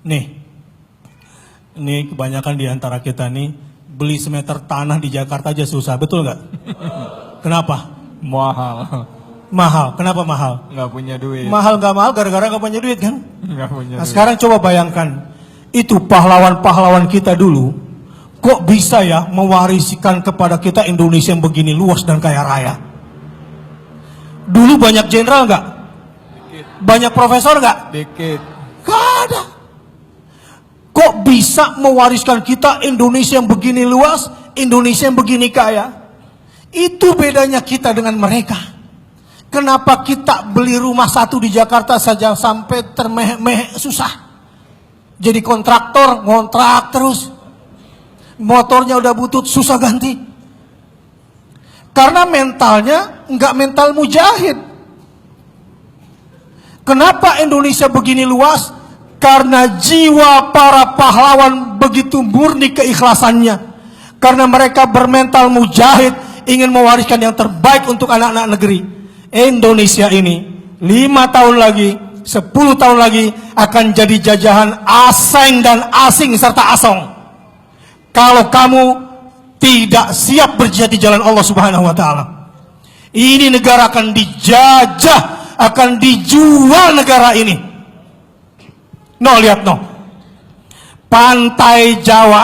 Nih, ini kebanyakan di antara kita nih beli semeter tanah di Jakarta aja susah, betul nggak? Kenapa? Mahal. Mahal. Kenapa mahal? Nggak punya duit. Mahal nggak mahal gara-gara nggak punya duit kan? Nggak punya Nah duit. sekarang coba bayangkan, itu pahlawan-pahlawan kita dulu, kok bisa ya mewariskan kepada kita Indonesia yang begini luas dan kaya raya? Dulu banyak jenderal nggak? Banyak profesor nggak? Dikit. Gak ada. Kok bisa mewariskan kita Indonesia yang begini luas, Indonesia yang begini kaya? Itu bedanya kita dengan mereka. Kenapa kita beli rumah satu di Jakarta saja sampai termeh-meh susah? Jadi kontraktor, ngontrak terus. Motornya udah butut, susah ganti. Karena mentalnya nggak mental mujahid. Kenapa Indonesia begini luas? Karena jiwa para pahlawan begitu murni keikhlasannya. Karena mereka bermental mujahid, ingin mewariskan yang terbaik untuk anak-anak negeri. Indonesia ini 5 tahun lagi, 10 tahun lagi akan jadi jajahan asing dan asing serta asong. Kalau kamu tidak siap berjihad di jalan Allah Subhanahu wa taala. Ini negara akan dijajah, akan dijual negara ini. No, lihat no. Pantai Jawa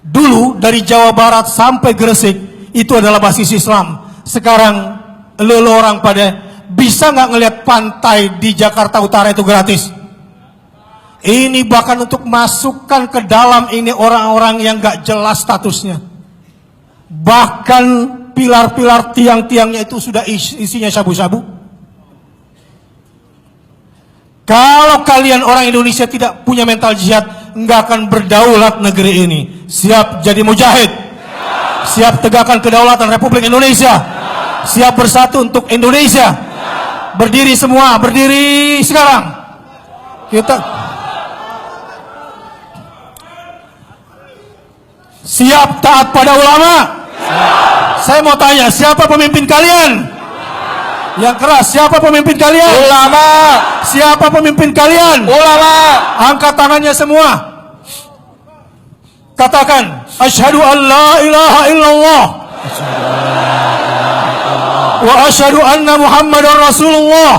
dulu dari Jawa Barat sampai Gresik itu adalah basis Islam. Sekarang lo orang pada bisa nggak ngelihat pantai di Jakarta Utara itu gratis? Ini bahkan untuk masukkan ke dalam ini orang-orang yang nggak jelas statusnya. Bahkan pilar-pilar tiang-tiangnya itu sudah isinya sabu-sabu. Kalau kalian orang Indonesia tidak punya mental jihad, nggak akan berdaulat negeri ini. Siap jadi mujahid? Siap tegakkan kedaulatan Republik Indonesia? Siap bersatu untuk Indonesia? Berdiri semua, berdiri sekarang. Kita siap taat pada ulama? Saya mau tanya, siapa pemimpin kalian? Yang keras, siapa pemimpin kalian? Ulama. Siapa pemimpin kalian? Ulama. Angkat tangannya semua. Katakan, asyhadu an la ilaha illallah wa asyhadu anna Muhammadar Rasulullah.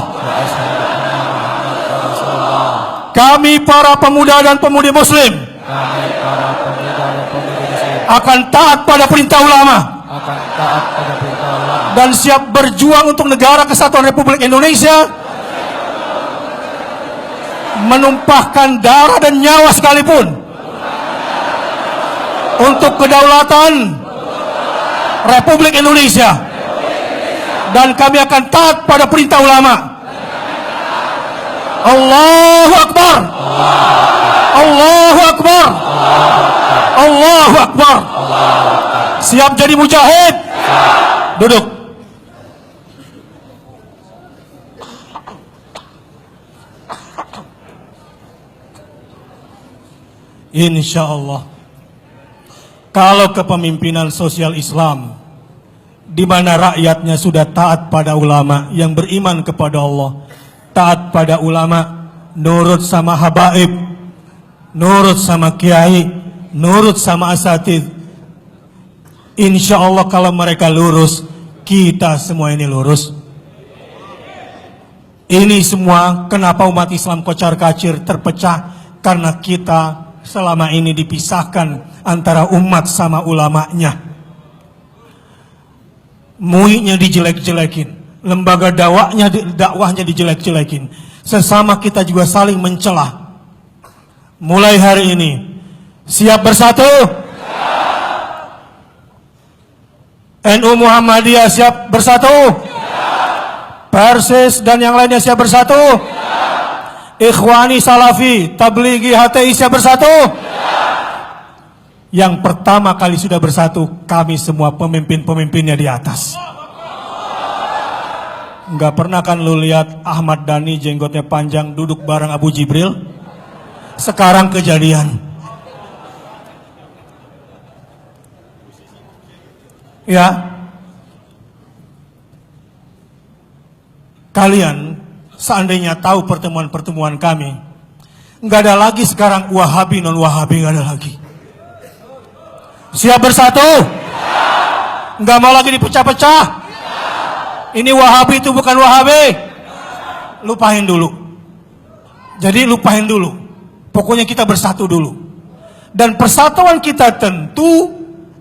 Kami para pemuda dan pemudi muslim akan taat pada perintah ulama dan siap berjuang untuk negara kesatuan Republik Indonesia, menumpahkan darah dan nyawa sekalipun untuk kedaulatan Republik Indonesia. Dan kami akan taat pada perintah ulama. Allahu Akbar. Allahu Akbar. Allahu Akbar. Siap jadi mujahid? Duduk. Insya Allah, kalau kepemimpinan sosial Islam di mana rakyatnya sudah taat pada ulama yang beriman kepada Allah, taat pada ulama, nurut sama habaib, nurut sama kiai, nurut sama asatidz. Insya Allah kalau mereka lurus, kita semua ini lurus. Ini semua kenapa umat Islam kocar-kacir terpecah? Karena kita selama ini dipisahkan antara umat sama ulamanya. MUI-nya dijelek-jelekin, lembaga dakwahnya dijelek-jelekin, sesama kita juga saling mencela. Mulai hari ini siap bersatu? NU Muhammadiyah siap bersatu? Persis dan yang lainnya siap bersatu? Ikhwani Salafi, Tablighi, HTI siap bersatu? Yang pertama kali sudah bersatu, kami semua pemimpin-pemimpinnya di atas. Nggak pernah kan lu lihat Ahmad Dhani jenggotnya panjang duduk bareng Abu Jibril? Sekarang kejadian. Ya, kalian seandainya tahu pertemuan-pertemuan kami, Nggak ada lagi sekarang Wahabi, non-Wahabi, nggak ada lagi. Siap bersatu? Nggak mau lagi dipecah-pecah? Ini Wahabi itu bukan Wahabi. Lupain dulu. Jadi lupain dulu. Pokoknya kita bersatu dulu. Dan persatuan kita tentu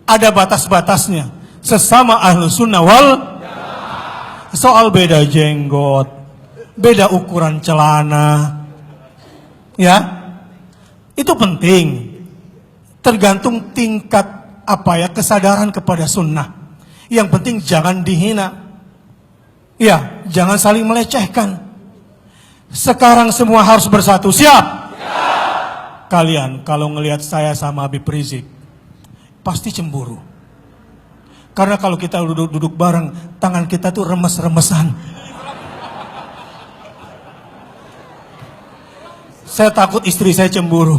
ada batas-batasnya. Sesama ahlu sunnah wal soal beda jenggot, beda ukuran celana, ya, itu penting. Tergantung tingkat kesadaran kepada sunnah. Yang penting jangan dihina, ya, jangan saling melecehkan. Sekarang semua harus bersatu. Siap? Kalian kalau ngelihat saya sama Habib Rizik pasti cemburu. Karena kalau kita duduk bareng, tangan kita tuh remes-remesan. Saya takut istri saya cemburu.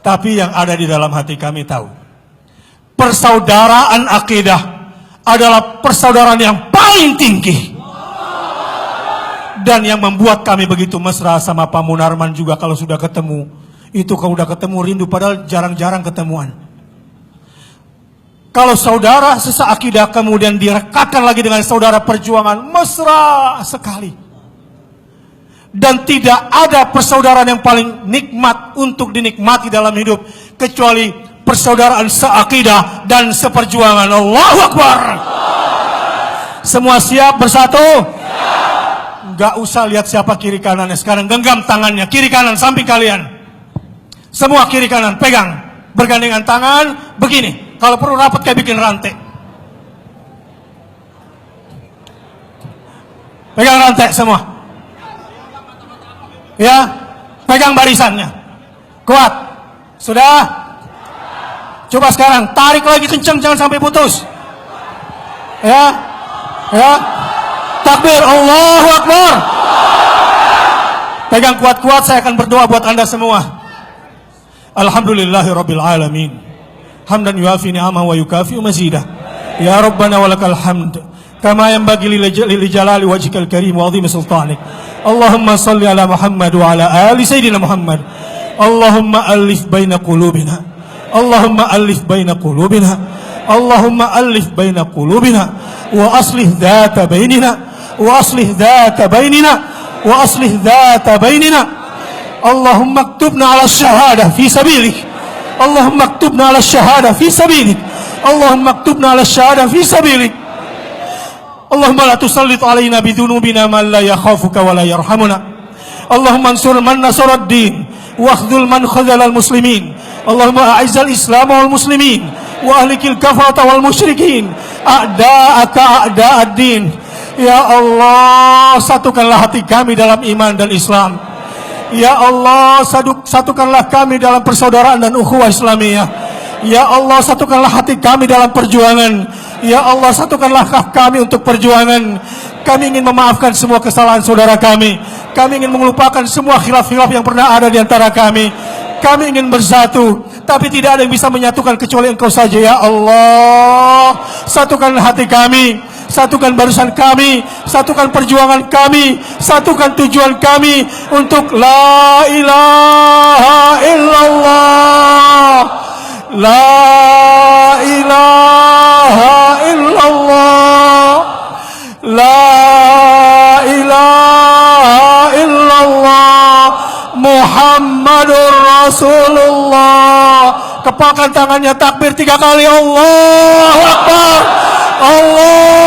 Tapi yang ada di dalam hati kami tahu, persaudaraan akidah adalah persaudaraan yang paling tinggi. Dan yang membuat kami begitu mesra sama Pak Munarman juga kalau sudah ketemu. Itu kalau sudah ketemu rindu, padahal jarang-jarang ketemuan. Kalau saudara sesakidah kemudian direkatkan lagi dengan saudara perjuangan, mesra sekali. Dan tidak ada persaudaraan yang paling nikmat untuk dinikmati dalam hidup kecuali persaudaraan seakidah dan seperjuangan. Allahu Akbar. Semua siap bersatu? Gak usah lihat siapa kiri kanannya. Sekarang genggam tangannya, kiri kanan samping kalian. Semua kiri kanan pegang, bergandengan tangan begini. Kalau perlu rapat kayak bikin rantai. Pegang rantai semua. Ya, pegang barisannya. Kuat. Sudah? Coba sekarang tarik lagi kencang, jangan sampai putus. Ya. Ya. Takbir, Allahu Akbar. Pegang kuat-kuat, saya akan berdoa buat Anda semua. Alhamdulillahirabbil alamin. Hamdan yuafi ni'amahu wa yukafi'u mazidah. Ya Rabbana walakal hamd. Kama yanbaghi li jalali wajhikal karim wa 'azimi sultanik. Allahumma salli ala Muhammad wa ala ali sayyidina Muhammad. Allahumma alif baina qulubina. Allahumma alif baina qulubina. Allahumma alif baina qulubina wa aslih dhata bainina. وأصلح ذات بيننا وأصلح ذات بيننا اللهم اكتبنا على الشهادة في سبيلك اللهم اكتبنا على الشهادة في سبيلك اللهم اكتبنا على الشهادة في سبيلك اللهم لا تسلط علينا بذنوبنا من لا يخافك ولا يرحمنا اللهم انصر من نصر الدين واخذل من خذل المسلمين اللهم أعز الإسلام والمسلمين وأهلك الكفرة والمشركين أعداءك أعداء الدين. Ya Allah, satukanlah hati kami dalam iman dan Islam. Ya Allah, satukanlah kami dalam persaudaraan dan ukhuwah Islamiyah. Ya Allah, satukanlah hati kami dalam perjuangan. Ya Allah, satukanlah kami untuk perjuangan. Kami ingin memaafkan semua kesalahan saudara kami. Kami ingin melupakan semua khilaf-khilaf yang pernah ada di antara kami. Kami ingin bersatu, tapi tidak ada yang bisa menyatukan kecuali Engkau saja. Ya Allah, satukan hati kami, satukan barisan kami, satukan perjuangan kami, satukan tujuan kami untuk la ilaha illallah, la ilaha illallah, la ilaha illallah, Muhammadur Rasulullah. Kepalkan tangannya, takbir 3 kali. Allahu Akbar. Allah